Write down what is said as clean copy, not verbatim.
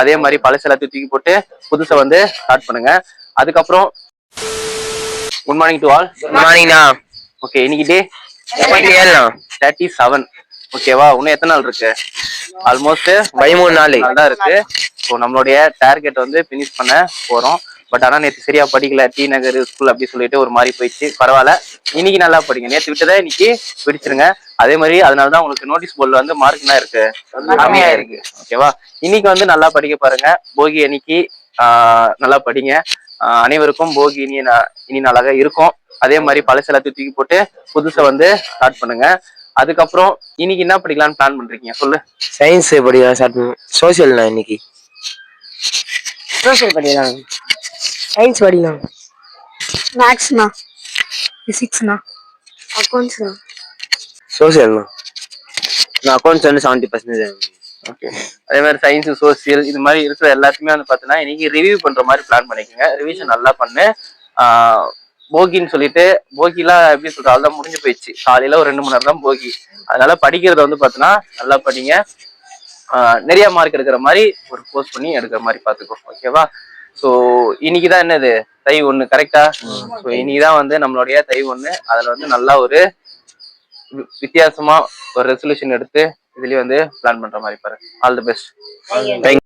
அதே மாதிரி பழசு எல்லாத்தையும் தூக்கி போட்டு புதுசை வந்து ஸ்டார்ட் பண்ணுங்க. அதுக்கப்புறம் good morning to all. Good மார்னிங்ண்ணா. ஓகே, இன்னைக்கு டே 37. ஓகேவா? இன்னும் எத்தனை நாள் இருக்கு? ஆல்மோஸ்ட் 13 நாள் தான் இருக்கு. ஸோ நம்மளுடைய டார்கெட் வந்து பினிஷ் பண்ண போறோம். பட் ஆனா நேற்று சரியா படிக்கல, டி நகர் ஸ்கூல் அப்படி சொல்லிட்டு ஒரு மாதிரி போயிடுச்சு. பரவாயில்ல, இன்னைக்கு நல்லா படிங்க. நேற்று விட்டதை இன்னைக்கு பிடிச்சிருங்க. அதே மாதிரி அதனாலதான் உங்களுக்கு நோட்டீஸ் போர்டில் வந்து மார்க் என்ன இருக்கு? கம்மியா இருக்கு. ஓகேவா? இன்னைக்கு வந்து நல்லா படிக்க பாருங்க. போகி அன்னைக்கு நல்லா படிங்க. அனைவருக்கும் போகி இனி நாளாக இருக்கும். அதே மாதிரி பழசு எல்லாத்தையும் தூக்கி போட்டு புதுசை வந்து ஸ்டார்ட் பண்ணுங்க. அதுக்கப்புறம் இன்னைக்கு என்ன படிக்கலாம்னு பிளான் பண்றீங்க? சொல்லு. சயின்ஸ் படிக்கலாம் ஸ்டார்ட் பண்ணுவோம். சோசியல்ண்ணா. இன்னைக்கு சோசியல் படிக்கலாம். சயின்ஸ் படிக்கலாம். மேக்ஸ்ண்ணா. பிசிக்ஸ்ண்ணா. அக்கௌண்ட்ஸ்ண்ணா. சோசியல்ண்ணா. நான் அக்கௌண்ட்ஸ் வந்து 70%. ஓகே. அதே மாதிரி சயின்ஸ், சோசியல் இது மாதிரி இருக்கிற எல்லாத்தையுமே வந்து பார்த்தீங்கன்னா இன்னைக்கு ரிவ்யூ பண்ற மாதிரி பிளான் பண்ணிக்கோங்க. ரிவிஷன் நல்லா பண்ணு. போகின்னு சொல்லிட்டு போகிலாம் எப்படி சொல்றது, அதுதான் முடிஞ்சு போயிடுச்சு. காலையில ஒரு 2 மணி நேரம் தான் போகி. அதனால படிக்கிறத வந்து பார்த்தீங்கன்னா நல்லா படிங்க. நிறைய மார்க் எடுக்கிற மாதிரி ஒரு போஸ்ட் பண்ணி எடுக்கிற மாதிரி பார்த்துக்கோ. ஓகேவா? ஸோ இன்னைக்குதான் என்னது தை 1, கரெக்டா? ஸோ இன்னைக்குதான் வந்து நம்மளுடைய தை 1. அதுல வந்து நல்லா ஒரு வித்தியாசமா ஒரு ரெசல்யூஷன் எடுத்து இதுலயே வந்து பிளான் பண்ற மாதிரி பாரு. All the best.